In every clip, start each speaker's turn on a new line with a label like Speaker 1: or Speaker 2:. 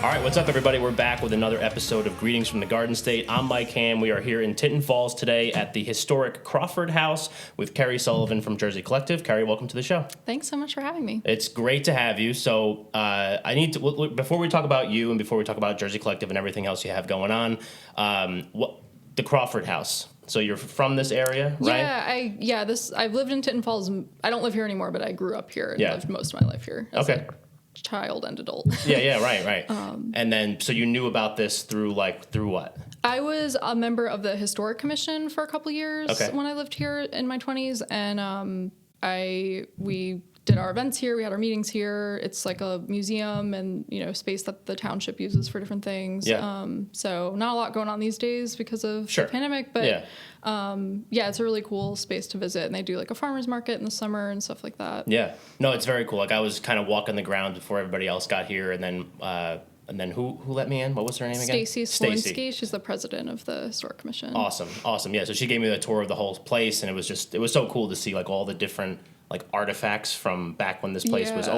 Speaker 1: All right, what's up, everybody? We're back with another episode of Greetings from the Garden State. I'm Mike Ham. We are here in Tinton Falls today at the historic Crawford House with Kerri Sullivan from Jersey Collective. Kerri, welcome to the show.
Speaker 2: Thanks so much for having me.
Speaker 1: It's great to have you. So I need to, before we talk about you and before we talk about Jersey Collective and everything else you have going on, the Crawford House. So you're from this area, right?
Speaker 2: I've lived in Tinton Falls. I don't live here anymore, but I grew up here and lived most of my life here.
Speaker 1: Okay.
Speaker 2: Child and adult.
Speaker 1: Right. And then, so you knew about this through what?
Speaker 2: I was a member of the Historic Commission for a couple years when I lived here in my 20s, and we did our events here. We had our meetings here. It's like a museum and, space that the township uses for different things.
Speaker 1: Yeah.
Speaker 2: So not a lot going on these days because of the pandemic, but it's a really cool space to visit. And they do like a farmer's market in the summer and stuff like that.
Speaker 1: Yeah. No, it's very cool. Like I was kind of walking the grounds before everybody else got here, and then who let me in? What was her name again?
Speaker 2: Stacy Swinsky. She's the president of the Historic Commission.
Speaker 1: Awesome. Yeah. So she gave me the tour of the whole place, and it was so cool to see like all the different artifacts from back when this place was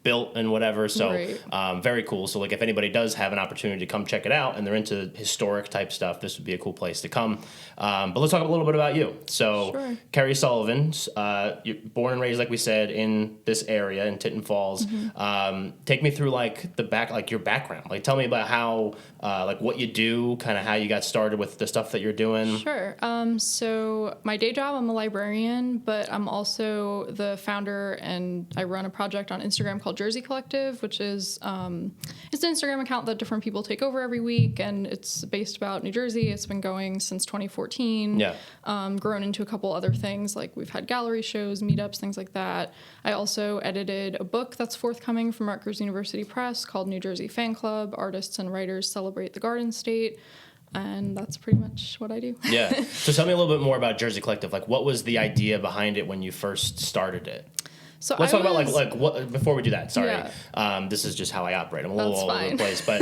Speaker 1: built and whatever. So very cool. So if anybody does have an opportunity to come check it out and they're into historic type stuff, this would be a cool place to come. But let's talk a little bit about you. So Kerri Sullivan, you're born and raised, like we said, in this area in Tinton Falls. Mm-hmm. Take me through your background. Tell me about how what you do, kind of how you got started with the stuff that you're doing.
Speaker 2: Sure. So my day job, I'm a librarian, but I'm also the founder, and I run a project on Instagram called Jersey Collective, which is it's an Instagram account that different people take over every week, and it's based about New Jersey. It's been going since 2014. Yeah. Grown into a couple other things, like we've had gallery shows, meetups, things like that. I also edited a book that's forthcoming from Rutgers University Press called New Jersey Fan Club: Artists and Writers Celebrate the Garden State. And that's pretty much what I do. Yeah.
Speaker 1: So tell me a little bit more about Jersey Collective. What was the idea behind it when you first started it?
Speaker 2: So
Speaker 1: let's talk about what before we do that. Sorry, this is just how I operate. I'm a little all over the place, but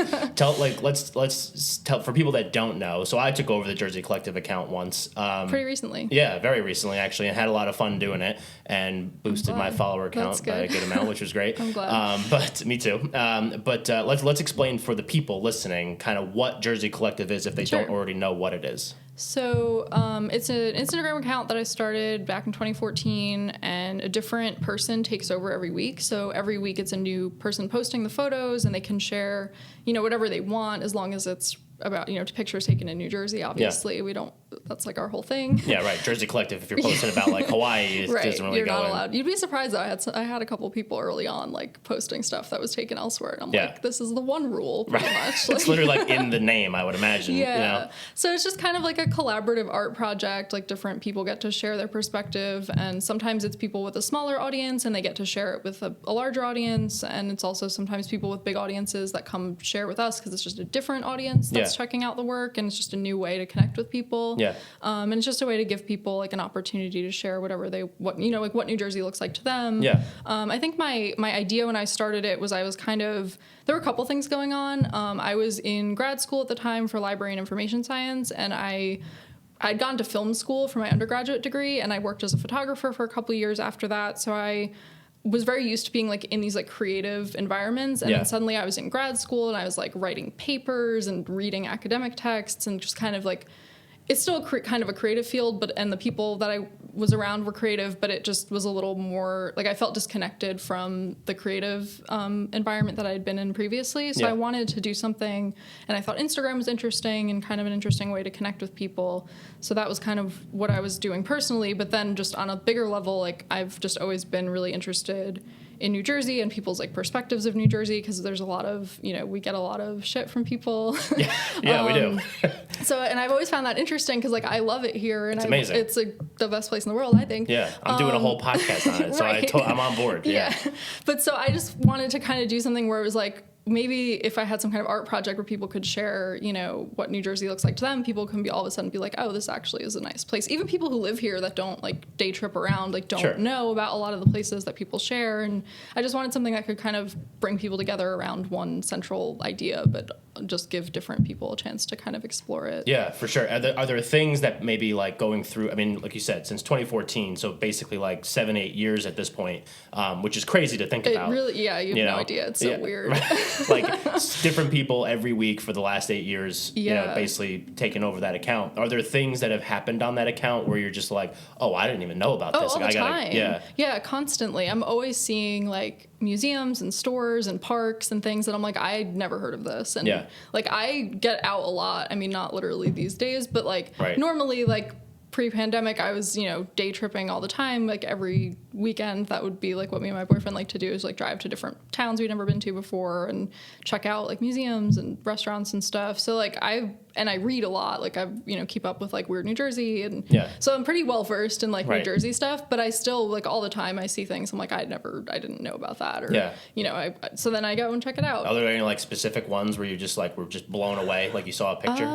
Speaker 1: let's tell for people that don't know. So I took over the Jersey Collective account once,
Speaker 2: pretty recently.
Speaker 1: Yeah, very recently actually, and had a lot of fun doing it, and boosted my follower count by a good amount, which was great.
Speaker 2: I'm glad.
Speaker 1: But me too. Let's explain for the people listening kind of what Jersey Collective is if they don't already know what it is.
Speaker 2: So it's an Instagram account that I started back in 2014, and a different person takes over every week. So every week it's a new person posting the photos, and they can share, whatever they want, as long as it's about, pictures taken in New Jersey. Obviously, we don't. That's our whole thing. Yeah, right.
Speaker 1: Jersey Collective. If you're posting about Hawaii, it doesn't really
Speaker 2: you're
Speaker 1: go
Speaker 2: not
Speaker 1: in.
Speaker 2: allowed. You'd be surprised though. I had a couple people early on posting stuff that was taken elsewhere, and I'm like, this is the one rule, pretty much.
Speaker 1: It's literally in the name, I would imagine.
Speaker 2: Yeah. So it's just kind of like a collaborative art project. Different people get to share their perspective, and sometimes it's people with a smaller audience and they get to share it with a larger audience, and it's also sometimes people with big audiences that come share with us because it's just a different audience that's checking out the work, and it's just a new way to connect with people. Yeah. And it's just a way to give people an opportunity to share whatever what New Jersey looks like to them. Yeah. I think my idea when I started it was there were a couple things going on. I was in grad school at the time for library and information science, and I'd gone to film school for my undergraduate degree, and I worked as a photographer for a couple of years after that. So I was very used to being in these creative environments, and then suddenly I was in grad school and I was writing papers and reading academic texts, and just kind of it's still kind of a creative field, and the people that I was around were creative, but it just was a little more I felt disconnected from the creative environment that I had been in previously. So I wanted to do something, and I thought Instagram was interesting and kind of an interesting way to connect with people. So that was kind of what I was doing personally. But then just on a bigger level, I've just always been really interested in New Jersey and people's perspectives of New Jersey, because there's a lot of, we get a lot of shit from people.
Speaker 1: Yeah, we do.
Speaker 2: So, and I've always found that interesting because I love it here, and
Speaker 1: it's amazing.
Speaker 2: It's the best place in the world, I think.
Speaker 1: Yeah, I'm doing a whole podcast on it, so I'm on board. Yeah.
Speaker 2: But so I just wanted to kind of do something where it was maybe if I had some kind of art project where people could share, what New Jersey looks like to them, people can all of a sudden be oh, this actually is a nice place. Even people who live here that don't day trip around, don't know about a lot of the places that people share. And I just wanted something that could kind of bring people together around one central idea, but just give different people a chance to kind of explore it.
Speaker 1: Yeah, for sure. Are there things that maybe going through, like you said, since 2014, so basically 7-8 years at this point, which is crazy to think about.
Speaker 2: It really, you have no idea. It's so weird.
Speaker 1: like different people every week for the last 8 years, basically taking over that account. Are there things that have happened on that account where you're just like, oh, I didn't even know about this?
Speaker 2: All
Speaker 1: Like,
Speaker 2: the time.
Speaker 1: Yeah,
Speaker 2: Constantly. I'm always seeing like museums and stores and parks and things that I'm like, I'd never heard of this. And like, I get out a lot. I mean, not literally these days, but like normally, like pre-pandemic, I was, day tripping all the time. Like every weekend, that would be like what me and my boyfriend like to do, is like drive to different towns we'd never been to before and check out like museums and restaurants and stuff. So like I read a lot. Like I, keep up with like Weird New Jersey. And so I'm pretty well versed in like New Jersey stuff, but I still like all the time I see things I'm like, I didn't know about that. Or, so then I go and check it out.
Speaker 1: Are there any like specific ones where you just like were just blown away? Like you saw a picture?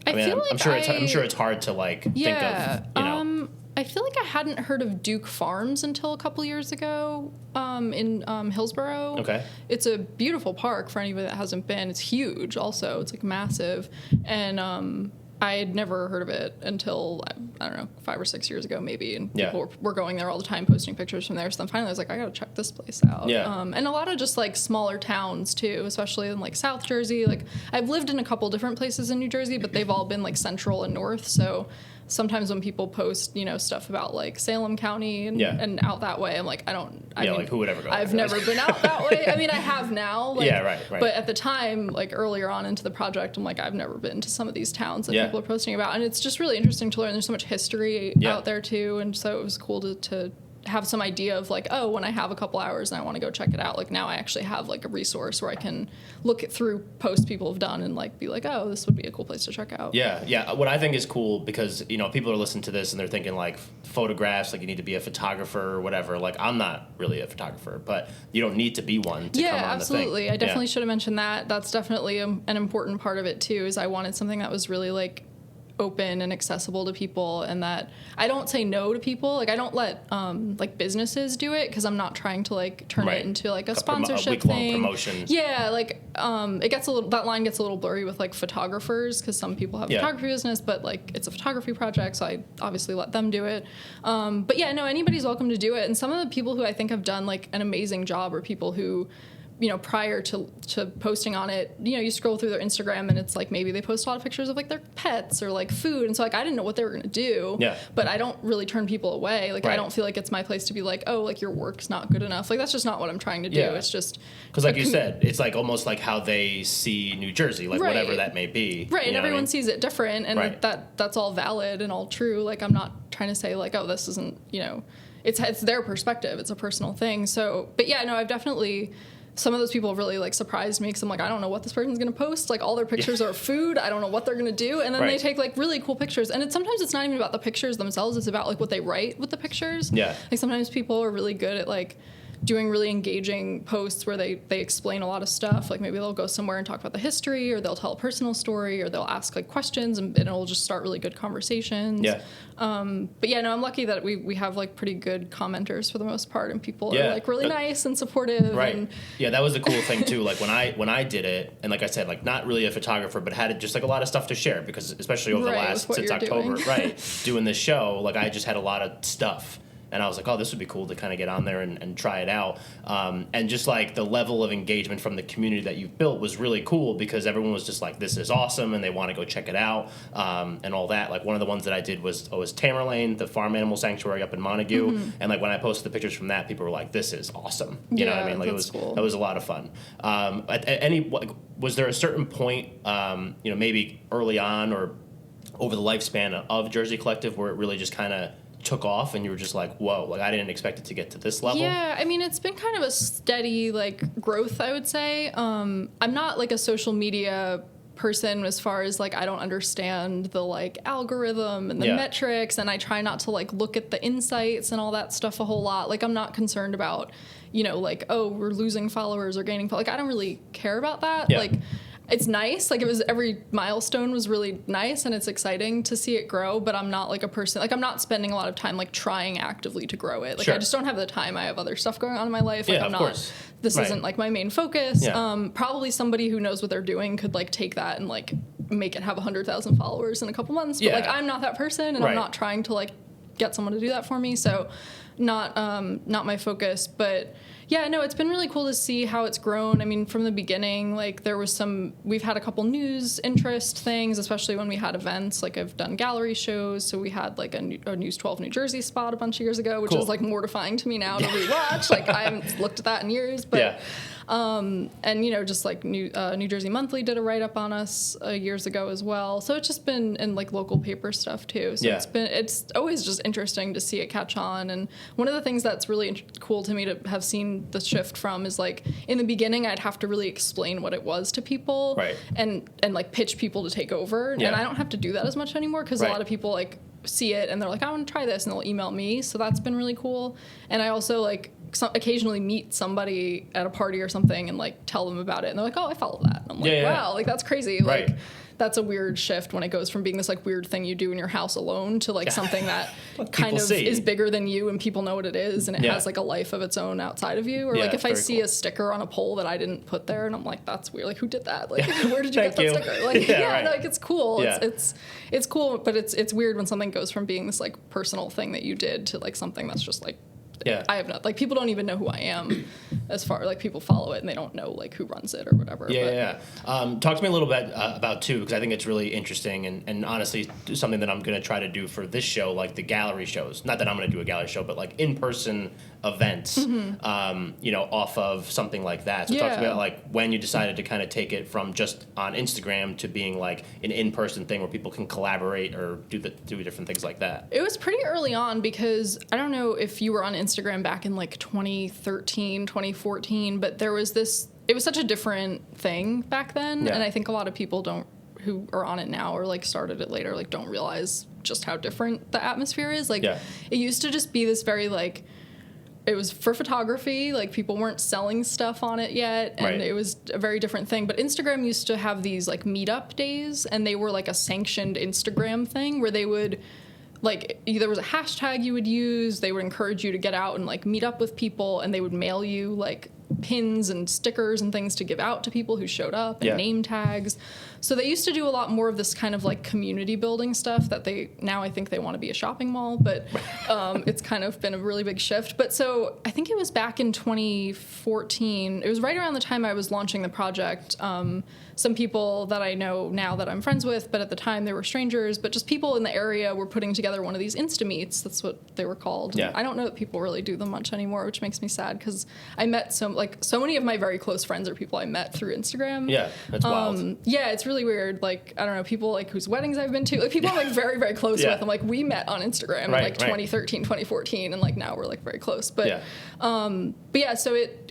Speaker 1: I'm sure it's hard to like think of,
Speaker 2: I feel like I hadn't heard of Duke Farms until a couple years ago in Hillsborough.
Speaker 1: Okay.
Speaker 2: It's a beautiful park for anybody that hasn't been. It's huge also. It's like massive. And I had never heard of it until, I don't know, 5 or 6 years ago maybe. And people were going there all the time posting pictures from there. So then finally I was like, I got to check this place out.
Speaker 1: Yeah.
Speaker 2: And a lot of just like smaller towns too, especially in like South Jersey. Like I've lived in a couple different places in New Jersey, but they've all been like central and north. So sometimes when people post, stuff about like Salem County and out that way, I'm like, I mean,
Speaker 1: like who would ever go?
Speaker 2: I've never been out that way. I mean, I have now. Like,
Speaker 1: right.
Speaker 2: But at the time, like earlier on into the project, I'm like, I've never been to some of these towns that people are posting about. And it's just really interesting to learn. There's so much history out there too. And so it was cool to have some idea of like, oh, when I have a couple hours and I want to go check it out, like now I actually have like a resource where I can look through posts people have done and like be like, oh, this would be a cool place to check out.
Speaker 1: Yeah. What I think is cool, because people are listening to this and they're thinking like photographs, like you need to be a photographer or whatever. Like I'm not really a photographer, but you don't need to be one to come on
Speaker 2: absolutely.
Speaker 1: the thing.
Speaker 2: I definitely should have mentioned that. That's definitely an important part of it too, is I wanted something that was really like open and accessible to people, and that I don't say no to people. Like I don't let like businesses do it, because I'm not trying to like turn it into like a sponsorship
Speaker 1: week-long
Speaker 2: thing.
Speaker 1: Promotion.
Speaker 2: Yeah, like it gets that line gets a little blurry with like photographers, because some people have a photography business, but like it's a photography project, so I obviously let them do it. But yeah, no, anybody's welcome to do it. And some of the people who I think have done like an amazing job are people who, prior to posting on it, you scroll through their Instagram and it's like maybe they post a lot of pictures of like their pets or like food. And so like I didn't know what they were going to do, but I don't really turn people away. Like I don't feel like it's my place to be like, oh, like your work's not good enough. Like that's just not what I'm trying to do. It's just
Speaker 1: because like you said, it's like almost like how they see New Jersey, like whatever that may be.
Speaker 2: Right. And everyone sees it different, and that's all valid and all true. Like I'm not trying to say like, oh, this isn't, it's their perspective. It's a personal thing. So, but yeah, no, I've definitely, some of those people really like surprised me, because I'm like, I don't know what this person's going to post. Like all their pictures are food. I don't know what they're going to do. And then they take like really cool pictures. And sometimes it's not even about the pictures themselves. It's about like what they write with the pictures.
Speaker 1: Yeah.
Speaker 2: Like sometimes people are really good at like doing really engaging posts where they explain a lot of stuff. Like maybe they'll go somewhere and talk about the history, or they'll tell a personal story, or they'll ask like questions, and it'll just start really good conversations.
Speaker 1: Yeah.
Speaker 2: But yeah, no, I'm lucky that we have like pretty good commenters for the most part, and people are like really nice and supportive.
Speaker 1: Right.
Speaker 2: And
Speaker 1: that was the cool thing too. Like when I did it, and like I said, like not really a photographer, but had just like a lot of stuff to share, because especially over the last, since October, doing this show, like I just had a lot of stuff. And I was like, oh, this would be cool to kind of get on there and try it out. And just like the level of engagement from the community that you've built was really cool, because everyone was just like, this is awesome, and they want to go check it out, and all that. Like one of the ones that I did was Tamerlane, the farm animal sanctuary up in Montague. Mm-hmm. And like when I posted the pictures from that, people were like, this is awesome. You know what I mean? Like that was a lot of fun. Was there a certain point, maybe early on or over the lifespan of Jersey Collective, where it really just kind of took off and you were just like, whoa, like I didn't expect it to get to this level?
Speaker 2: Yeah, I mean, it's been kind of a steady like growth, I would say. I'm not like a social media person as far as like I don't understand the like algorithm and the metrics, and I try not to like look at the insights and all that stuff a whole lot. Like I'm not concerned about, like, oh, we're losing followers or gaining followers. Like I don't really care about that. Like it's nice. Like every milestone was really nice, and it's exciting to see it grow, but I'm not like a person, like I'm not spending a lot of time like trying actively to grow it. Like I just don't have the time. I have other stuff going on in my life. Like I'm not, this isn't like my main focus. Probably somebody who knows what they're doing could like take that and like make it have 100,000 followers in a couple months. But like I'm not that person, and I'm not trying to like get someone to do that for me. So not my focus. But Yeah, no, it's been really cool to see how it's grown. I mean, from the beginning, like we've had a couple news interest things, especially when we had events. Like I've done gallery shows, so we had like a News 12 New Jersey spot a bunch of years ago, which is like mortifying to me now to rewatch. Like I haven't looked at that in years, but and just like New Jersey Monthly did a write-up on us years ago as well. So it's just been in like local paper stuff too. So it's always just interesting to see it catch on. And one of the things that's really cool to me to have seen the shift from is like in the beginning I'd have to really explain what it was to people,
Speaker 1: right,
Speaker 2: and like pitch people to take over, and I don't have to do that as much anymore because a lot of people like see it and they're like, I want to try this, and they'll email me. So that's been really cool. And I also like occasionally meet somebody at a party or something and like tell them about it, and they're like, oh, I follow that. And I'm like, wow, like that's crazy.
Speaker 1: Right.
Speaker 2: Like that's a weird shift when it goes from being this like weird thing you do in your house alone to like something that kind of is bigger than you and people know what it is, and it has like a life of its own outside of you. Or like if I see a sticker on a pole that I didn't put there and I'm like, that's weird, like who did that, like where did you get that sticker, like like it's cool. It's cool, but it's weird when something goes from being this like personal thing that you did to like something that's just like I have not, like people don't even know who I am as far like people follow it and they don't know like who runs it or whatever.
Speaker 1: Talk to me a little bit about too, because I think it's really interesting and honestly something that I'm going to try to do for this show, like the gallery shows. Not that I'm going to do a gallery show, but like in-person events, off of something like that. So talk to me about like when you decided to kind of take it from just on Instagram to being like an in-person thing where people can collaborate or do different things like that.
Speaker 2: It was pretty early on because I don't know if you were on Instagram back in like 2013, 2014, but it was such a different thing back then. And I think a lot of people who are on it now or like started it later, like don't realize just how different the atmosphere is. Like it used to just be this very like, it was for photography, like people weren't selling stuff on it yet, and it was a very different thing. But Instagram used to have these like meetup days, and they were like a sanctioned Instagram thing where they would like, there was a hashtag you would use, they would encourage you to get out and like meet up with people, and they would mail you like pins and stickers and things to give out to people who showed up and name tags. So they used to do a lot more of this kind of like community building stuff that now I think they want to be a shopping mall, but it's kind of been a really big shift. But so I think it was back in 2014. It was right around the time I was launching the project. Some people that I know now that I'm friends with, but at the time they were strangers, but just people in the area were putting together one of these Insta-meets. That's what they were called. Yeah. I don't know that people really do them much anymore, which makes me sad because I met so many of my very close friends are people I met through Instagram.
Speaker 1: Yeah, that's wild.
Speaker 2: Yeah, it's really weird. Like, I don't know, people like whose weddings I've been to, like people I'm like very, very close with. I'm like, we met on Instagram in like 2013, 2014, and like now we're like very close. But so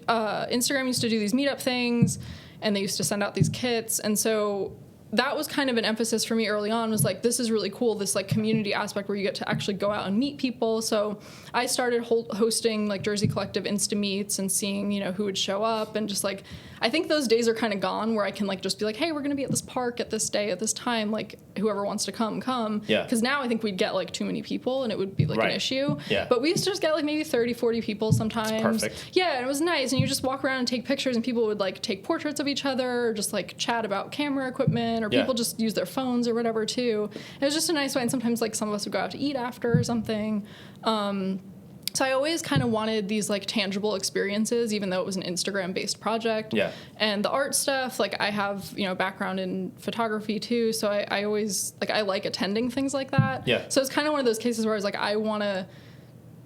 Speaker 2: Instagram used to do these meetup things, and they used to send out these kits, and so that was kind of an emphasis for me early on, was like, this is really cool, this like community aspect where you get to actually go out and meet people. So I started hosting like Jersey Collective Insta meets and seeing, who would show up, and just like, I think those days are kind of gone where I can like just be like, hey, we're going to be at this park at this day at this time, like whoever wants to come. Yeah. Because now I think we'd get like too many people and it would be like an issue. Yeah. But we used to just get like maybe 30, 40 people sometimes.
Speaker 1: That's perfect.
Speaker 2: Yeah, and it was nice. And you just walk around and take pictures, and people would like take portraits of each other, or just like chat about camera equipment, or people just use their phones or whatever too. It was just a nice way. And sometimes like some of us would go out to eat after or something. So I always kind of wanted these like tangible experiences, even though it was an Instagram-based project. Yeah. And the art stuff, like I have, background in photography too. So I always I like attending things like that. Yeah. So it's kind of one of those cases where I was like, I want to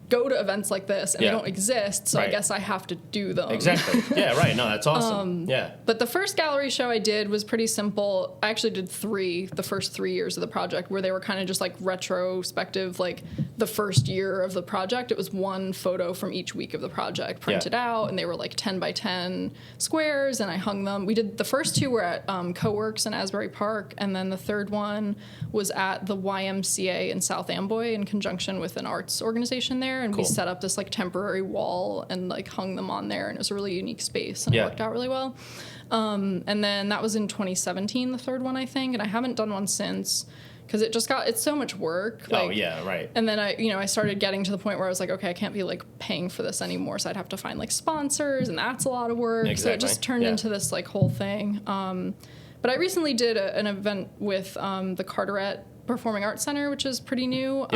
Speaker 2: go to events like this, and they don't exist, so I guess I have to do them.
Speaker 1: Exactly. Yeah, right. No, that's awesome.
Speaker 2: But the first gallery show I did was pretty simple. I actually did the first 3 years of the project, where they were kind of just like retrospective, like the first year of the project. It was one photo from each week of the project printed out, and they were like 10 by 10 squares, and I hung them. We did the first two were at Co-works in Asbury Park, and then the third one was at the YMCA in South Amboy in conjunction with an arts organization there. And we set up this like temporary wall and like hung them on there, and it was a really unique space, and it worked out really well. And then that was in 2017, the third one, I think, and I haven't done one since because it's so much work. Like, And then I started getting to the point where I was like, okay, I can't be like paying for this anymore, so I'd have to find like sponsors, and that's a lot of work. Exactly. So it just turned into this like whole thing. But I recently did an event with the Carteret Performing Arts Center, which is pretty new.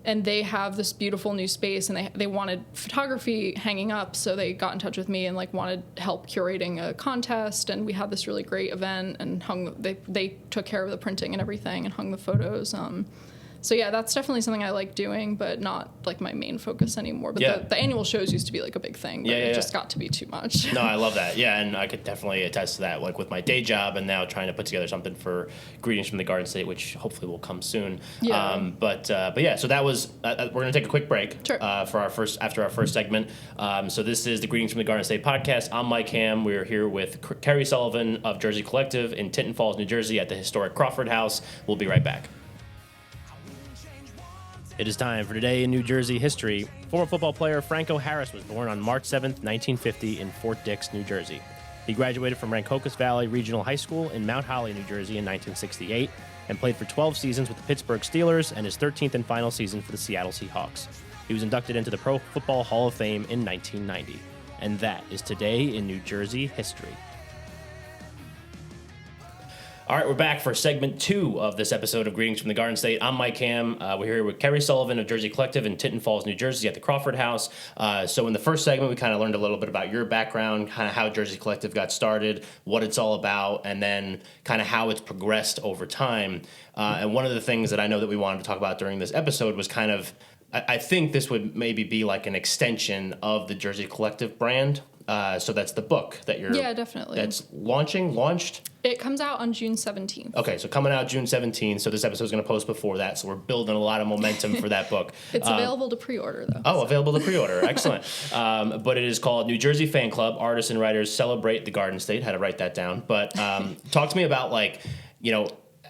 Speaker 2: and they have this beautiful new space, and they wanted photography hanging up, so they got in touch with me and like wanted help curating a contest, and we had this really great event and they took care of the printing and everything and hung the photos. So yeah, that's definitely something I like doing, but not like my main focus anymore. But the annual shows used to be like a big thing, but it just got to be too much.
Speaker 1: No, I love that. Yeah, and I could definitely attest to that, like with my day job and now trying to put together something for Greetings from the Garden State, which hopefully will come soon.
Speaker 2: Yeah.
Speaker 1: But yeah, so that was, we're going to take a quick break
Speaker 2: Sure.
Speaker 1: for after our first segment. So this is the Greetings from the Garden State podcast. I'm Mike Ham. We're here with Kerri Sullivan of Jersey Collective in Tinton Falls, New Jersey at the historic Crawford House. We'll be right back. It is time for Today in New Jersey History. Former football player Franco Harris was born on March 7th, 1950 in Fort Dix, New Jersey. He graduated from Rancocas Valley Regional High School in Mount Holly, New Jersey in 1968 and played for 12 seasons with the Pittsburgh Steelers and his 13th and final season for the Seattle Seahawks. He was inducted into the Pro Football Hall of Fame in 1990. And that is Today in New Jersey History. All right, we're back for segment 2 of this episode of Greetings from the Garden State. I'm Mike Ham. We're here with Kerri Sullivan of Jersey Collective in Tinton Falls, New Jersey at the Crawford House. So in the first segment, we kind of learned a little bit about your background, kind of how Jersey Collective got started, what it's all about, and then kind of how it's progressed over time. And one of the things that I know that we wanted to talk about during this episode was kind of, I think this would maybe be like an extension of the Jersey Collective brand. So that's the book that you're...
Speaker 2: Yeah, definitely.
Speaker 1: That's launched?
Speaker 2: It comes out on June 17th.
Speaker 1: Okay, so coming out June 17th, so this episode is going to post before that, so we're building a lot of momentum for that book.
Speaker 2: It's available to pre-order, though.
Speaker 1: Oh, available to pre-order. Excellent. But it is called New Jersey Fan Club, Artists and Writers Celebrate the Garden State. Had to write that down. But talk to me about, like, you know,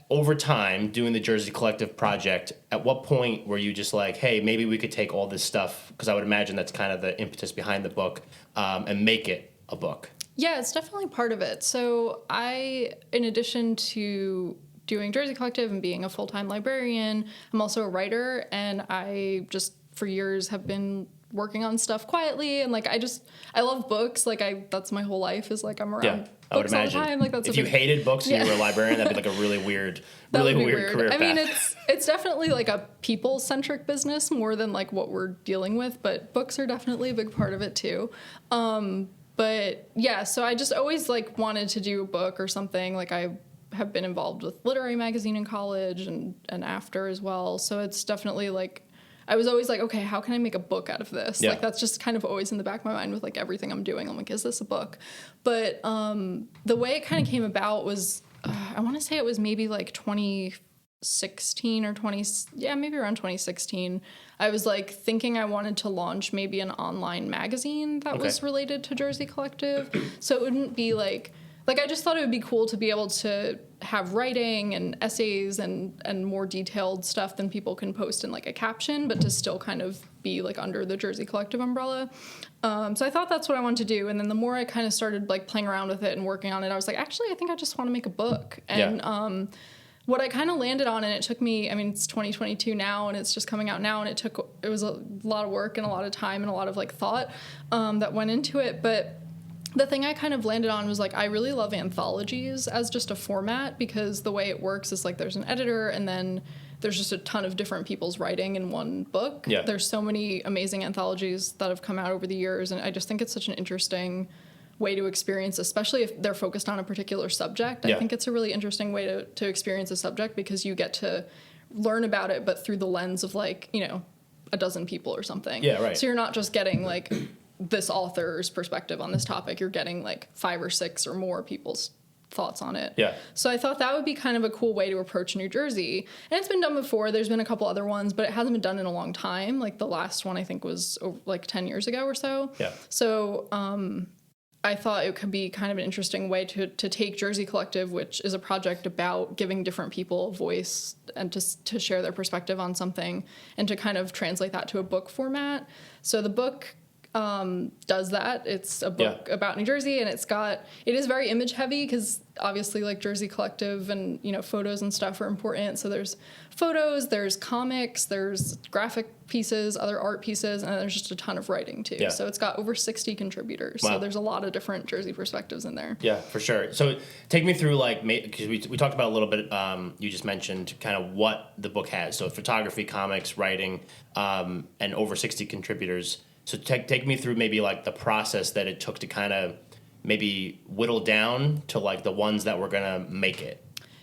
Speaker 1: over time, doing the Jersey Collective project, at what point were you just like, hey, maybe we could take all this stuff, because I would imagine that's kind of the impetus behind the book, and make it a book?
Speaker 2: Yeah, it's definitely part of it. So I, in addition to doing Jersey Collective and being a full-time librarian, I'm also a writer, and I just, for years, have been working on stuff quietly, and like I love books. Like that's my whole life is like I'm around books all the time. Like that's
Speaker 1: if you hated books and you were a librarian, that'd be like a really weird career path.
Speaker 2: I mean, it's definitely like a people-centric business more than like what we're dealing with, but books are definitely a big part of it too. But yeah, so I just always like wanted to do a book or something. Like I have been involved with literary magazine in college and after as well. So it's definitely like, I was always like, okay, how can I make a book out of this? Yeah. Like that's just kind of always in the back of my mind with like everything I'm doing. I'm like, is this a book? But the way it kind of came about was, I want to say it was maybe like 2016 or maybe around 2016. I was like thinking I wanted to launch maybe an online magazine that was related to Jersey Collective. So it wouldn't be like I just thought it would be cool to be able to have writing and essays and more detailed stuff than people can post in like a caption, but to still kind of be like under the Jersey Collective umbrella. So I thought that's what I wanted to do. And then the more I kind of started like playing around with it and working on it, I was like, actually, I think I just want to make a book. And what I kind of landed on, and it took me, I mean, it's 2022 now, and it's just coming out now, and it was a lot of work and a lot of time and a lot of like thought that went into it. But the thing I kind of landed on was like, I really love anthologies as just a format, because the way it works is like there's an editor and then there's just a ton of different people's writing in one book. Yeah. There's so many amazing anthologies that have come out over the years, and I just think it's such an interesting way to experience, especially if they're focused on a particular subject. I think it's a really interesting way to experience a subject, because you get to learn about it, but through the lens of like, you know, a dozen people or something. Yeah, right. So you're not just getting like this author's perspective on this topic. You're getting like 5 or 6 or more people's thoughts on it. Yeah. So I thought that would be kind of a cool way to approach New Jersey. And it's been done before. There's been a couple other ones, but it hasn't been done in a long time. Like the last one I think was like 10 years ago or so. Yeah. So I thought it could be kind of an interesting way to take Jersey Collective, which is a project about giving different people a voice and to share their perspective on something, and to kind of translate that to a book format. So the book does that. It's a book about New Jersey, and it is very image heavy because obviously like Jersey Collective and, you know, photos and stuff are important. So there's photos, there's comics, there's graphic pieces, other art pieces, and there's just a ton of writing too. Yeah. So it's got over 60 contributors. Wow. So there's a lot of different Jersey perspectives in there. Yeah, for sure. So take me through like, because we talked about a little bit, you just mentioned kind of what the book has. So photography, comics, writing, and over 60 contributors. So take me through maybe like the process that it took to kind of maybe whittle down to like the ones that were gonna make it.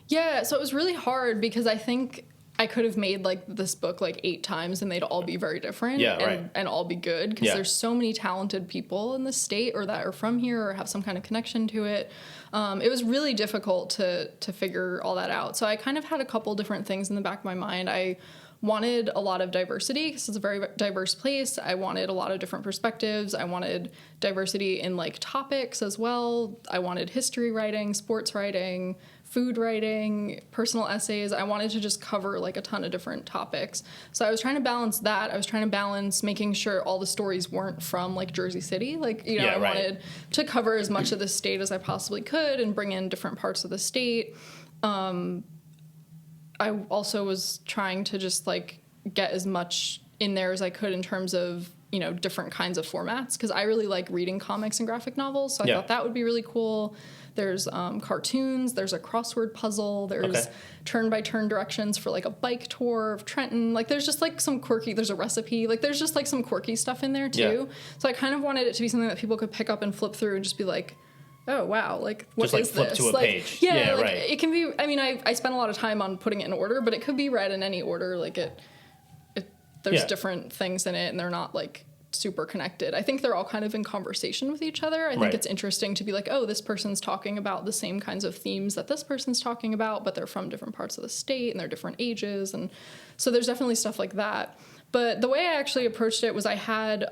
Speaker 2: Yeah, so it was really hard because I think I could have made like this book like 8 times and they'd all be very different and all be good because there's so many talented people in the state or that are from here or have some kind of connection to it. It was really difficult to figure all that out. So I kind of had a couple different things in the back of my mind. I wanted a lot of diversity because it's a very diverse place. I wanted a lot of different perspectives. I wanted diversity in like topics as well. I wanted history writing, sports writing, food writing, personal essays. I wanted to just cover like a ton of different topics. So I was trying to balance that. I was trying to balance making sure all the stories weren't from like Jersey City. Like, you know, I wanted to cover as much of the state as I possibly could and bring in different parts of the state. I also was trying to just like get as much in there as I could in terms of, you know, different kinds of formats because I really like reading comics and graphic novels. So I thought that would be really cool. There's cartoons. There's a crossword puzzle. There's turn-by-turn directions for like a bike tour of Trenton. Like there's just like some quirky, there's a recipe. Like there's just like some quirky stuff in there too. Yeah. So I kind of wanted it to be something that people could pick up and flip through and just be like, oh, wow, like, what just, like, is flip this? To a like, page. Yeah, like, it can be, I mean, I spent a lot of time on putting it in order, but it could be read in any order. Like, there's different things in it, and they're not, like, super connected. I think they're all kind of in conversation with each other. I think it's interesting to be like, oh, this person's talking about the same kinds of themes that this person's talking about, but they're from different parts of the state, and they're different ages, and so there's definitely stuff like that. But the way I actually approached it was I had,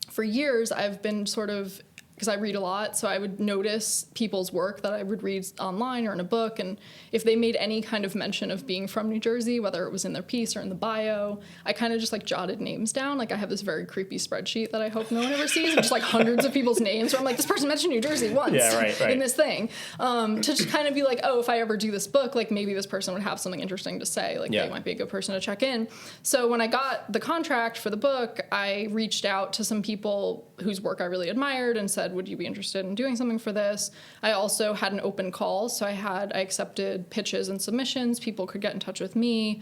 Speaker 2: for years, I've been sort of, because I read a lot, so I would notice people's work that I would read online or in a book, and if they made any kind of mention of being from New Jersey, whether it was in their piece or in the bio, I kind of just like jotted names down. Like I have this very creepy spreadsheet that I hope no one ever sees, of just like hundreds of people's names, where I'm like, this person mentioned New Jersey once in this thing, to just kind of be like, oh, if I ever do this book, like maybe this person would have something interesting to say, like they might be a good person to check in. So when I got the contract for the book, I reached out to some people whose work I really admired and said, would you be interested in doing something for this? I also had an open call, so I accepted pitches and submissions. People could get in touch with me,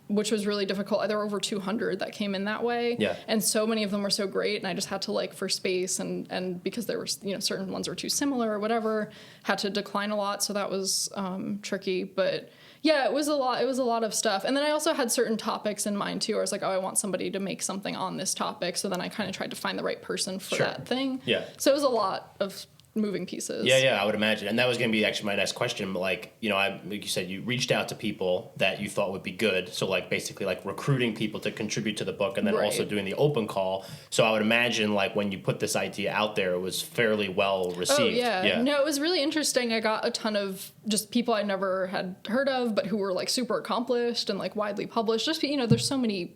Speaker 2: which was really difficult. There were over 200 that came in that way, and so many of them were so great, and I just had to, like, for space and because there were, you know, certain ones were too similar or whatever, had to decline a lot, so that was tricky, but yeah, it was a lot. It was a lot of stuff. And then I also had certain topics in mind, too. I was like, oh, I want somebody to make something on this topic. So then I kind of tried to find the right person for that thing. Yeah. So it was a lot of moving pieces. Yeah, I would imagine. And that was going to be actually my next question. Like, you know, like you said, you reached out to people that you thought would be good. So, like, basically, like, recruiting people to contribute to the book and then also doing the open call. So I would imagine, like, when you put this idea out there, it was fairly well received. Oh, yeah. No, it was really interesting. I got a ton of just people I never had heard of, but who were, like, super accomplished and, like, widely published. Just, you know, there's so many...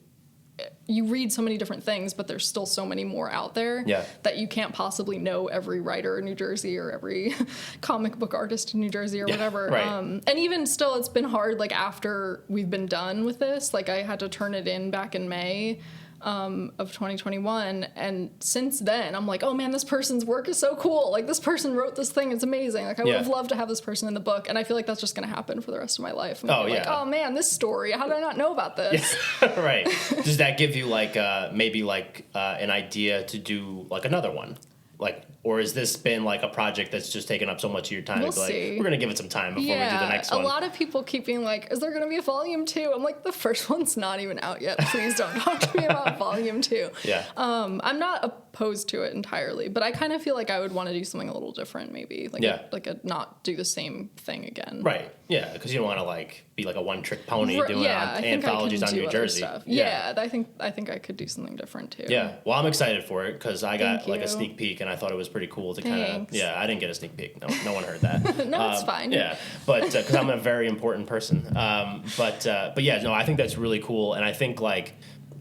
Speaker 2: You read so many different things, but there's still so many more out there that you can't possibly know every writer in New Jersey or every comic book artist in New Jersey or whatever. And even still, it's been hard, like, after we've been done with this. Like, I had to turn it in back in May of 2021, and since then I'm like, oh man, this person's work is so cool, like this person wrote this thing, it's amazing, like I would have loved to have this person in the book, and I feel like that's just gonna happen for the rest of my life. I'm like, oh man, this story, how did I not know about this? Does that give you like maybe like an idea to do like another one? Like, or has this been like a project that's just taken up so much of your time? We'll see. Like, we're gonna give it some time before we do the next one. A lot of people keep being like, is there gonna be a volume 2? I'm like, the first one's not even out yet. Please don't talk to me about volume 2. I'm not opposed to it entirely, but I kind of feel like I would want to do something a little different, maybe. Like a not do the same thing again. Right. Yeah, because you don't want to like be like a one-trick pony doing anthologies on New Jersey. I think I could do something different too. Yeah. Well, I'm excited for it because I got like a sneak peek, and I thought it was pretty cool to kind of. I didn't get a sneak peek. No one heard that. No, it's fine. Yeah, but because I'm a very important person. But yeah, no, I think that's really cool, and I think like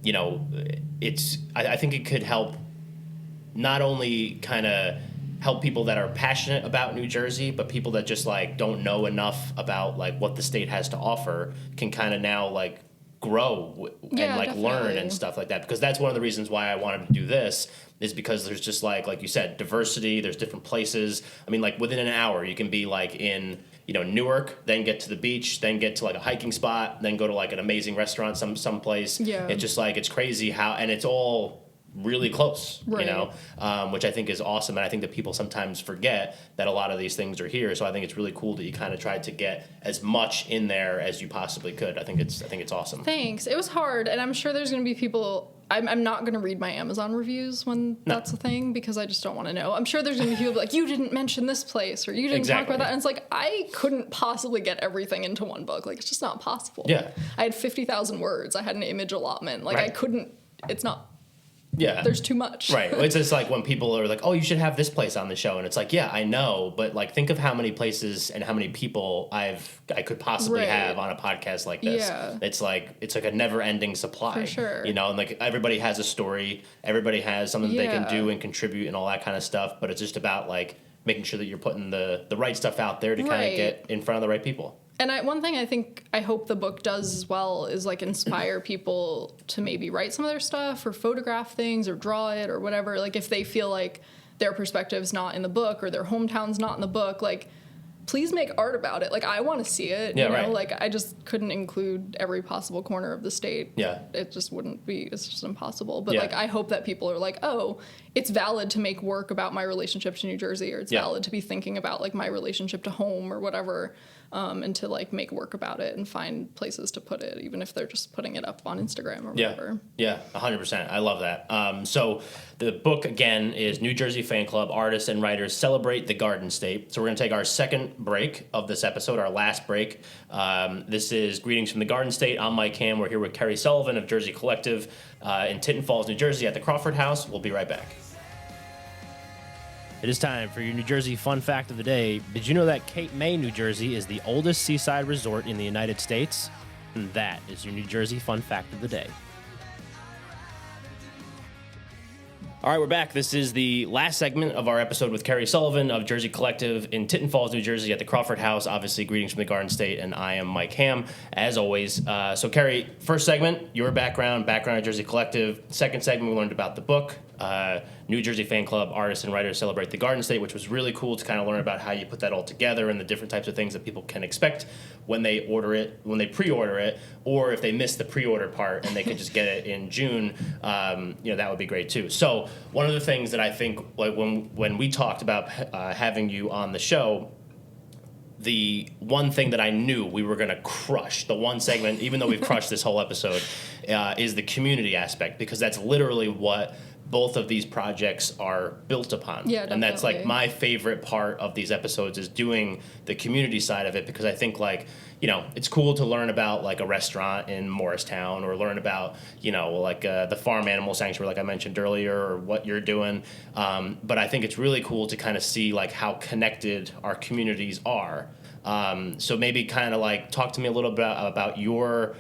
Speaker 1: I think it could help not only kind of help people that are passionate about New Jersey, but people that just like don't know enough about like what the state has to offer can kind of now like grow and like learn and stuff like that. Because that's one of the reasons why I wanted to do this, is because there's just like you said, diversity. There's different places. I mean, like within an hour, you can be like in Newark, then get to the beach, then get to like a hiking spot, then go to like an amazing restaurant someplace. Yeah, it's just like it's crazy how, and it's all really close, which I think is awesome. And I think that people sometimes forget that a lot of these things are here. So I think it's really cool that you kind of tried to get as much in there as you possibly could. I think it's awesome.
Speaker 2: Thanks. It was hard, and I'm sure there's going to be people. I'm not going to read my Amazon reviews when that's a thing, because I just don't want to know. I'm sure there's going to be people like, you didn't mention this place, or you didn't talk about that. And it's like, I couldn't possibly get everything into one book. Like, it's just not possible.
Speaker 1: Yeah.
Speaker 2: I had 50,000 words. I had an image allotment. Like, I couldn't. It's not.
Speaker 1: Yeah.
Speaker 2: There's too much.
Speaker 1: Right. It's just like when people are like, oh, you should have this place on the show. And it's like, yeah, I know. But like, think of how many places and how many people I could possibly have on a podcast like this. Yeah. It's like a never ending supply.
Speaker 2: For sure.
Speaker 1: And like everybody has a story. Everybody has something they can do and contribute and all that kind of stuff. But it's just about like making sure that you're putting the right stuff out there to kind of get in front of the right people.
Speaker 2: And one thing I hope the book does as well is like inspire people to maybe write some of their stuff or photograph things or draw it or whatever. Like if they feel like their perspective's not in the book or their hometown's not in the book, like please make art about it. Like I want to see it. You know? Like I just couldn't include every possible corner of the state. Yeah. It just wouldn't be, it's just impossible. But like I hope that people are like, oh, it's valid to make work about my relationship to New Jersey, or it's valid to be thinking about like my relationship to home or whatever. And to like make work about it and find places to put it, even if they're just putting it up on Instagram or whatever. Yeah,
Speaker 1: 100%. I love that. So the book, again, is New Jersey Fan Club, Artists and Writers Celebrate the Garden State. So we're going to take our second break of this episode, our last break. This is Greetings from the Garden State. I'm Mike Ham. We're here with Kerri Sullivan of Jersey Collective in Tinton Falls, New Jersey at the Crawford House. We'll be right back. It is time for your New Jersey fun fact of the day. Did you know that Cape May, New Jersey is the oldest seaside resort in the United States? And that is your New Jersey fun fact of the day. All right, we're back. This is the last segment of our episode with Kerri Sullivan of Jersey Collective in Tinton Falls, New Jersey at the Crawford House. Obviously, greetings from the Garden State, and I am Mike Ham, as always. So, Kerri, first segment, your background at Jersey Collective. Second segment, we learned about the book, New Jersey Fan Club, Artists and Writers Celebrate the Garden State, which was really cool to kind of learn about how you put that all together and the different types of things that people can expect when they pre-order it, or if they miss the pre-order part and they can just get it in June, that would be great too. So one of the things that I think, like when we talked about having you on the show, the one thing that I knew we were going to crush, the one segment, even though we've crushed this whole episode, is the community aspect, because that's literally what both of these projects are built upon. Yeah, definitely. And that's like my favorite part of these episodes is doing the community side of it, because I think like, it's cool to learn about like a restaurant in Morristown, or learn about, like the farm animal sanctuary, like I mentioned earlier, or what you're doing. But I think it's really cool to kind of see like how connected our communities are. So maybe kind of like talk to me a little bit about your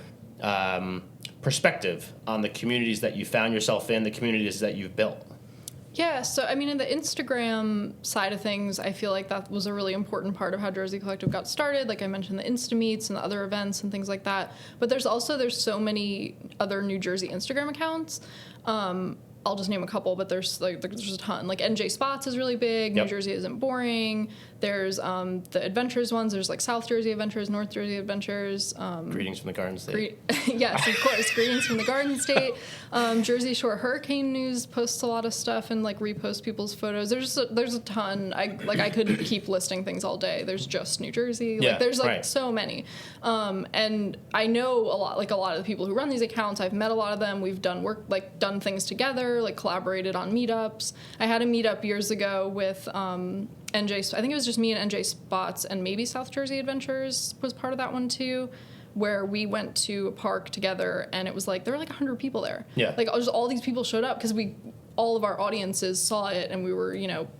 Speaker 1: perspective on the communities that you found yourself in, the communities that you've built.
Speaker 2: Yeah, so I mean, in the Instagram side of things, I feel like that was a really important part of how Jersey Collective got started. Like I mentioned, the Insta Meets and the other events and things like that. But there's so many other New Jersey Instagram accounts. I'll just name a couple, but there's a ton. Like NJ Spots is really big. Yep. New Jersey Isn't Boring. There's the Adventures ones. There's like South Jersey Adventures, North Jersey Adventures.
Speaker 1: Greetings from the Garden State.
Speaker 2: Yes, of course. Greetings from the Garden State. Jersey Shore Hurricane News posts a lot of stuff and like reposts people's photos. There's a ton. I could keep listing things all day. There's just New Jersey. Like there's so many. And I know a lot of the people who run these accounts. I've met a lot of them. We've done done things together, like collaborated on meetups. I had a meetup years ago with NJ. I think it was just me and NJ Spots, and maybe South Jersey Adventures was part of that one too, where we went to a park together, and it was like there were like 100 people there. Yeah. Like just all these people showed up because all of our audiences saw it, and we were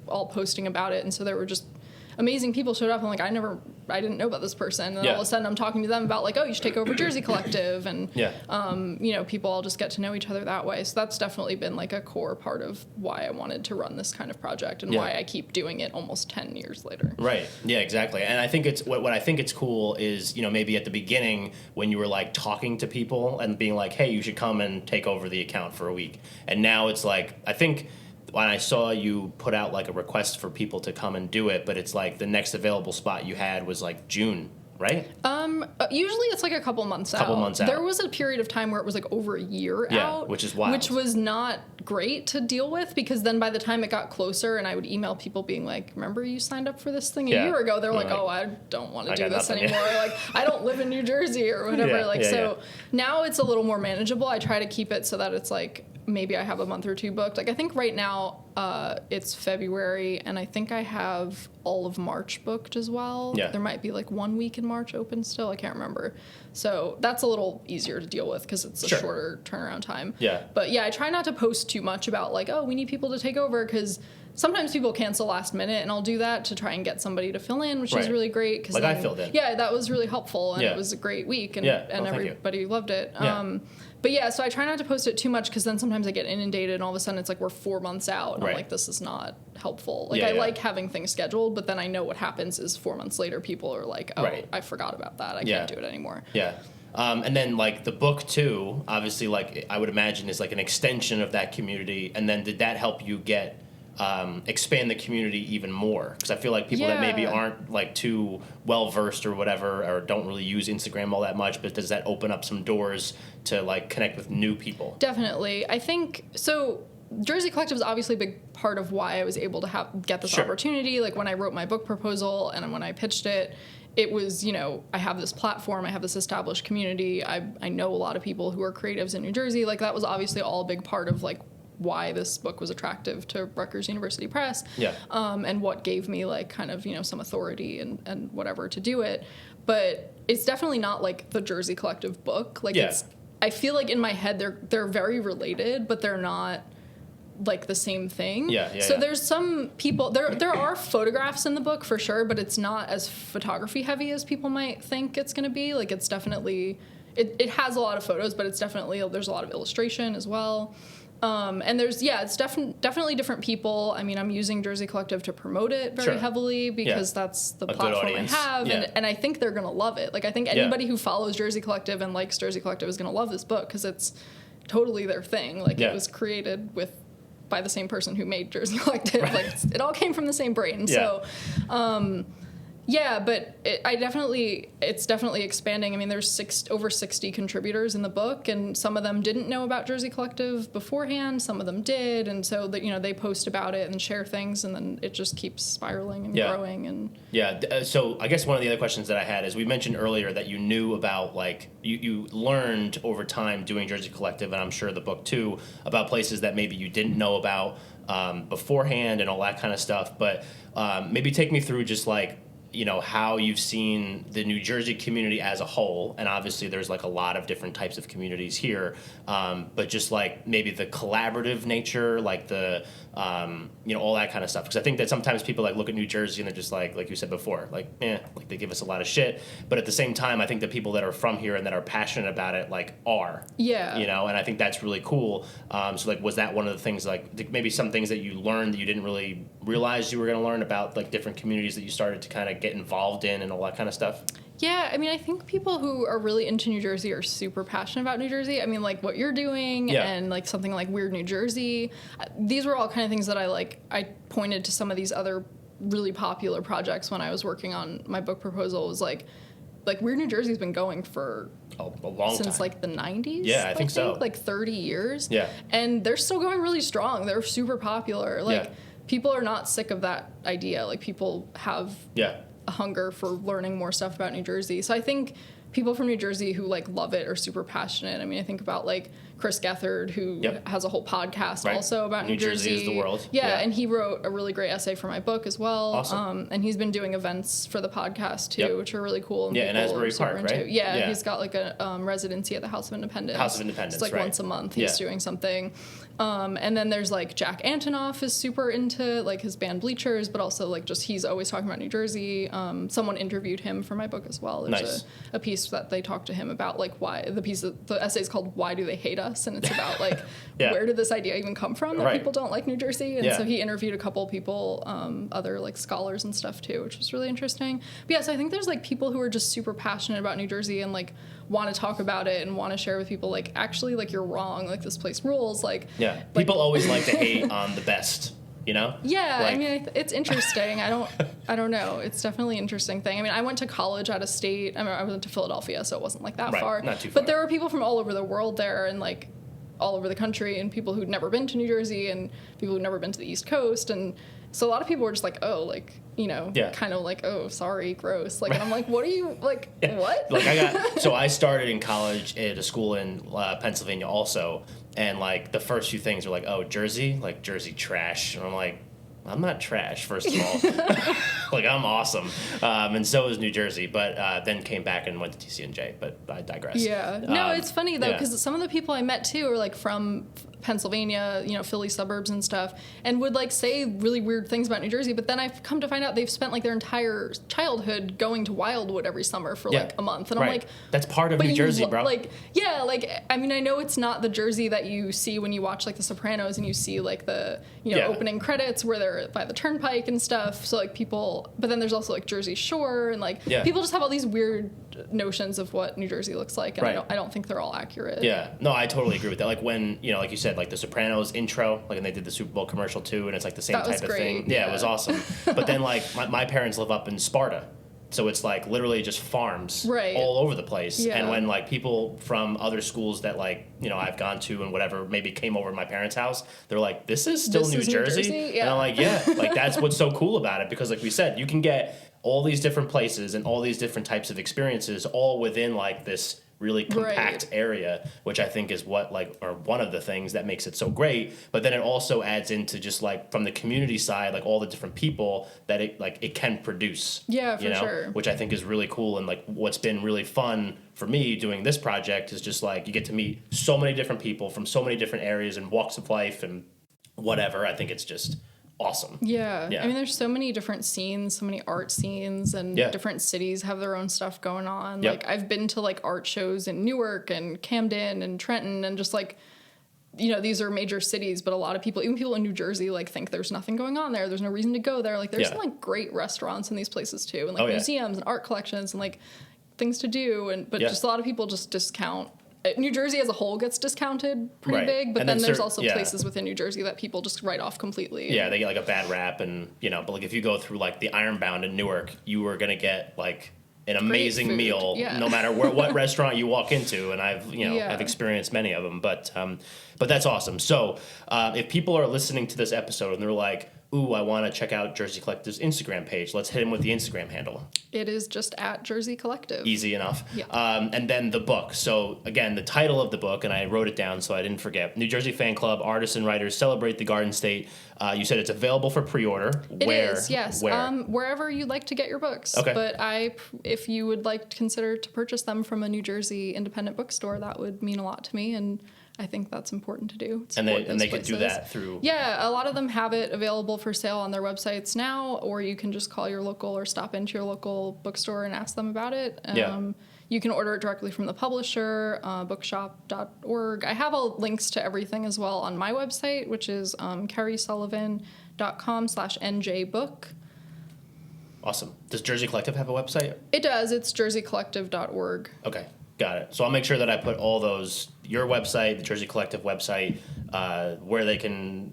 Speaker 2: all posting about it, and so there were just amazing people showed up. I'm like, I didn't know about this person. And then all of a sudden I'm talking to them about like, oh, you should take over Jersey Collective. And, you know, people all just get to know each other that way. So that's definitely been like a core part of why I wanted to run this kind of project and why I keep doing it almost 10 years later.
Speaker 1: Right. Yeah, exactly. And I think it's what I think it's cool is, you know, maybe at the beginning when you were like talking to people and being like, hey, you should come and take over the account for a week. And now it's like, I think when I saw you put out like a request for people to come and do it, but it's like the next available spot you had was like June, right?
Speaker 2: Usually it's like a couple months out. There was a period of time where it was like over a year out.
Speaker 1: Which is wild.
Speaker 2: Which was not great to deal with because then by the time it got closer and I would email people being like, remember you signed up for this thing a year ago? They're like, oh, I don't want to do this anymore. Like, I don't live in New Jersey or whatever. Now it's a little more manageable. I try to keep it so that it's like, maybe I have a month or two booked. Like I think right now it's February and I think I have all of March booked as well. Yeah. There might be like 1 week in March open still. I can't remember. So that's a little easier to deal with because it's a shorter turnaround time. Yeah. But yeah, I try not to post too much about like, oh, we need people to take over because sometimes people cancel last minute and I'll do that to try and get somebody to fill in, which is really great. Cause
Speaker 1: I filled in.
Speaker 2: Yeah, that was really helpful and it was a great week and everybody loved it. Yeah. But yeah, so I try not to post it too much because then sometimes I get inundated and all of a sudden it's like we're 4 months out and I'm like, this is not helpful. Like I like having things scheduled, but then I know what happens is 4 months later people are like, oh, I forgot about that. I can't do it anymore. Yeah.
Speaker 1: And then like the book too, obviously like I would imagine is like an extension of that community. And then did that help you get expand the community even more? Because I feel like people that maybe aren't like too well versed or whatever or don't really use Instagram all that much, but does that open up some doors to like connect with new people?
Speaker 2: Definitely. I think so. Jersey Collective is obviously a big part of why I was able to get this opportunity. Like when I wrote my book proposal and when I pitched it, it was, you know, I have this platform, I have this established community, I know a lot of people who are creatives in New Jersey. Like that was obviously all a big part of like why this book was attractive to Rutgers University Press. Yeah. And what gave me like kind of, you know, some authority and whatever to do it. But it's definitely not like the Jersey Collective book. Like it's, I feel like in my head they're very related, but they're not like the same thing. So there's some people there are photographs in the book for sure, but it's not as photography heavy as people might think it's going to be. Like it's definitely it has a lot of photos, but it's definitely there's a lot of illustration as well. And there's, it's definitely different people. I mean, I'm using Jersey Collective to promote it very heavily because that's the platform I have. And I think they're going to love it. Like, I think anybody who follows Jersey Collective and likes Jersey Collective is going to love this book because it's totally their thing. Like, it was created by the same person who made Jersey Collective. Like, it all came from the same brain. So, but it's definitely expanding. I mean, there's over 60 contributors in the book, and some of them didn't know about Jersey Collective beforehand. Some of them did, and so that they post about it and share things, and then it just keeps spiraling and growing. And
Speaker 1: so I guess one of the other questions that I had is we mentioned earlier that you knew about like you learned over time doing Jersey Collective, and I'm sure the book too, about places that maybe you didn't know about beforehand and all that kind of stuff. But maybe take me through just like, how you've seen the New Jersey community as a whole, and obviously there's like a lot of different types of communities here, but just like maybe the collaborative nature, like the, all that kind of stuff. Because I think that sometimes people like look at New Jersey and they're just like you said before, like they give us a lot of shit. But at the same time, I think the people that are from here and that are passionate about it, like are, and I think that's really cool. So like, was that one of the things, like maybe some things that you learned that you didn't really realize you were going to learn about, like different communities that you started to kind of get involved in and all that kind of stuff?
Speaker 2: Yeah, I mean, I think people who are really into New Jersey are super passionate about New Jersey. I mean, like what you're doing and like something like Weird New Jersey. These were all kind of things that I pointed to some of these other really popular projects when I was working on my book proposal. It was like Weird New Jersey's been going for
Speaker 1: a long
Speaker 2: since
Speaker 1: time.
Speaker 2: like the 90s.
Speaker 1: Yeah, I think so.
Speaker 2: Like 30 years.
Speaker 1: Yeah.
Speaker 2: And they're still going really strong. They're super popular. Like people are not sick of that idea. Like people have a hunger for learning more stuff about New Jersey. So I think people from New Jersey who like love it are super passionate. I mean, I think about like Chris Gethard, who has a whole podcast also about New Jersey.
Speaker 1: New Jersey is the world.
Speaker 2: Yeah, and he wrote a really great essay for my book as well.
Speaker 1: Awesome.
Speaker 2: And he's been doing events for the podcast too, which are really cool. And
Speaker 1: in Asbury Park, right?
Speaker 2: Yeah, he's got like a residency at the House of Independence.
Speaker 1: House of Independence,
Speaker 2: it's like once a month he's doing something. And then there's like Jack Antonoff is super into like his band Bleachers, but also like just he's always talking about New Jersey. Someone interviewed him for my book as well. There's a piece that they talked to him about like why the essay is called "Why Do They Hate Us?" and it's about like where did this idea even come from that people don't like New Jersey? And so he interviewed a couple people, other like scholars and stuff too, which was really interesting. But so I think there's like people who are just super passionate about New Jersey and like want to talk about it and want to share with people like actually like you're wrong, like this place rules. Like
Speaker 1: people always like to hate on the best. You know?
Speaker 2: Yeah, like, I mean, it's interesting. I don't know. It's definitely an interesting thing. I mean, I went to college out of state. I mean, I went to Philadelphia, so it wasn't like that far.
Speaker 1: Not too far.
Speaker 2: But there were people from all over the world there and like all over the country and people who'd never been to New Jersey and people who'd never been to the East Coast. And so a lot of people were just like, oh, like, you know, kind of like, oh, sorry, gross. Like, and I'm like, what are you, like, what?
Speaker 1: Like, I started in college at a school in Pennsylvania also. And, like, the first few things were like, oh, Jersey? Like, Jersey trash. And I'm like, I'm not trash, first of all. Like, I'm awesome. And so is New Jersey. But then came back and went to TCNJ. But I digress.
Speaker 2: Yeah. No, it's funny, though, because some of the people I met, too, are, like, from Pennsylvania, you know, Philly suburbs and stuff, and would like say really weird things about New Jersey, but then I've come to find out they've spent like their entire childhood going to Wildwood every summer for like a month, and I'm like,
Speaker 1: that's part of New Jersey, bro.
Speaker 2: Like, I mean, I know it's not the Jersey that you see when you watch like The Sopranos and you see like the, you know, opening credits where they're by the turnpike and stuff. So like people, but then there's also like Jersey Shore and like people just have all these weird notions of what New Jersey looks like, and I don't think they're all accurate.
Speaker 1: Yeah, no, I totally agree with that. Like when, you know, like you said, like the Sopranos intro, like and they did the Super Bowl commercial too, and it's like the same type of thing. Yeah, it was awesome. But then like my parents live up in Sparta, so it's like literally just farms all over the place. Yeah. And when like people from other schools that like, you know, I've gone to and whatever maybe came over to my parents' house, they're like, this is still New Jersey? Yeah. And I'm like, yeah, like that's what's so cool about it, because like we said, you can get all these different places and all these different types of experiences all within like this really compact area, which I think is what like, or one of the things that makes it so great. But then it also adds into just like from the community side, like all the different people that it like it can produce.
Speaker 2: Yeah, for sure.
Speaker 1: Which I think is really cool. And like what's been really fun for me doing this project is just like you get to meet so many different people from so many different areas and walks of life and whatever. I think it's just awesome.
Speaker 2: Yeah. I mean, there's so many different scenes, so many art scenes, and different cities have their own stuff going on. Like I've been to like art shows in Newark and Camden and Trenton, and just like, you know, these are major cities, but a lot of people, even people in New Jersey, like think there's nothing going on there. There's no reason to go there. Like there's some like great restaurants in these places too, and like museums and art collections and like things to do. And but just a lot of people just discount. New Jersey as a whole gets discounted pretty big, but then there's also places within New Jersey that people just write off completely.
Speaker 1: Yeah, they get like a bad rap, and you know, but like if you go through like the Ironbound in Newark, you are gonna get like an amazing meal, no matter what restaurant you walk into. And I've I've experienced many of them, but that's awesome. So if people are listening to this episode and they're like, ooh, I want to check out Jersey Collective's Instagram page, let's hit him with the Instagram handle.
Speaker 2: It is just at Jersey Collective.
Speaker 1: Easy enough. Yeah. And then the book. So again, the title of the book, and I wrote it down so I didn't forget: New Jersey Fan Club, Artists and Writers Celebrate the Garden State. You said it's available for pre-order.
Speaker 2: It is, yes. Where? Wherever you'd like to get your books. Okay. But if you would like to consider to purchase them from a New Jersey independent bookstore, that would mean a lot to me, and I think that's important to do.
Speaker 1: And they can do that through...
Speaker 2: Yeah, a lot of them have it available for sale on their websites now, or you can just call your local or stop into your local bookstore and ask them about it. You can order it directly from the publisher, bookshop.org. I have all links to everything as well on my website, which is kerrisullivan.com/njbook.
Speaker 1: Awesome. Does Jersey Collective have a website?
Speaker 2: It does. It's jerseycollective.org.
Speaker 1: Okay. Got it. So I'll make sure that I put all those, your website, the Jersey Collective website, where they can,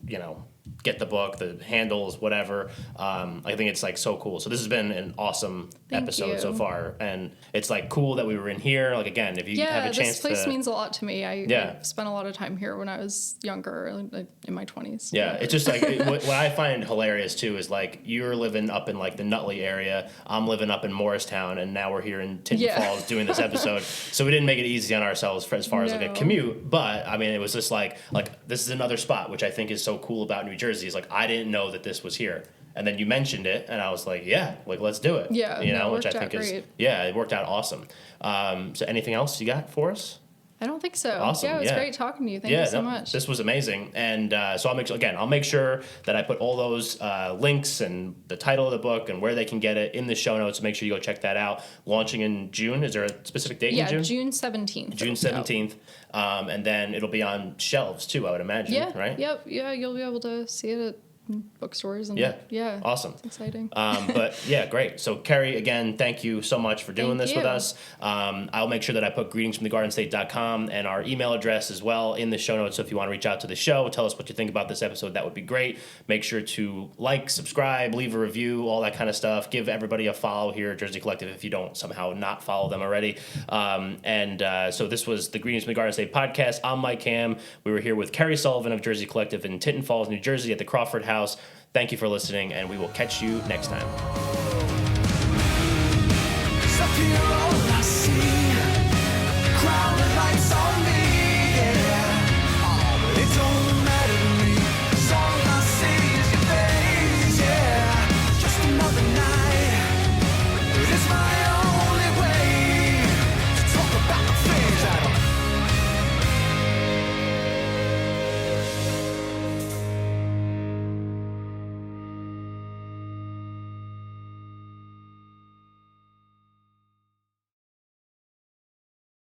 Speaker 1: get the book, the handles, whatever. I think it's like so cool. So this has been an awesome episode so far, and it's like cool that we were in here. Like again, if you have a chance,
Speaker 2: this place means a lot to me. I spent a lot of time here when I was younger, in my 20s.
Speaker 1: Yeah, it's just like what I find hilarious too is like you're living up in like the Nutley area, I'm living up in Morristown, and now we're here in Tinton Falls doing this episode. So we didn't make it easy on ourselves as far as like a commute, but I mean it was just like this is another spot which I think is so cool about New Jersey. Is like I didn't know that this was here. And then you mentioned it, and I was like, yeah, like, let's do it.
Speaker 2: Yeah,
Speaker 1: you know, which I think
Speaker 2: great.
Speaker 1: it worked out awesome. So anything else you got for us?
Speaker 2: I don't think so.
Speaker 1: Awesome.
Speaker 2: Yeah, it was great talking to you. Thank you so much.
Speaker 1: This was amazing. And so I'll make sure that I put all those links and the title of the book and where they can get it in the show notes. Make sure you go check that out. Launching in June. Is there a specific date in June?
Speaker 2: Yeah, June 17th.
Speaker 1: June 17th. And then it'll be on shelves, too, I would imagine, right?
Speaker 2: Yep. Yeah, you'll be able to see it at bookstores. And
Speaker 1: awesome.
Speaker 2: It's exciting.
Speaker 1: But yeah, great. So Kerri, again, thank you so much for doing this with us. I'll make sure that I put greetingsfromtheGardenState.com and our email address as well in the show notes. So if you want to reach out to the show, tell us what you think about this episode, that would be great. Make sure to like, subscribe, leave a review, all that kind of stuff. Give everybody a follow here at Jersey Collective if you don't somehow not follow them already. So this was the Greetings from the Garden State podcast. I'm Mike Cam. We were here with Kerri Sullivan of Jersey Collective in Tinton Falls, New Jersey at the Crawford House. Thank you for listening, and we will catch you next time.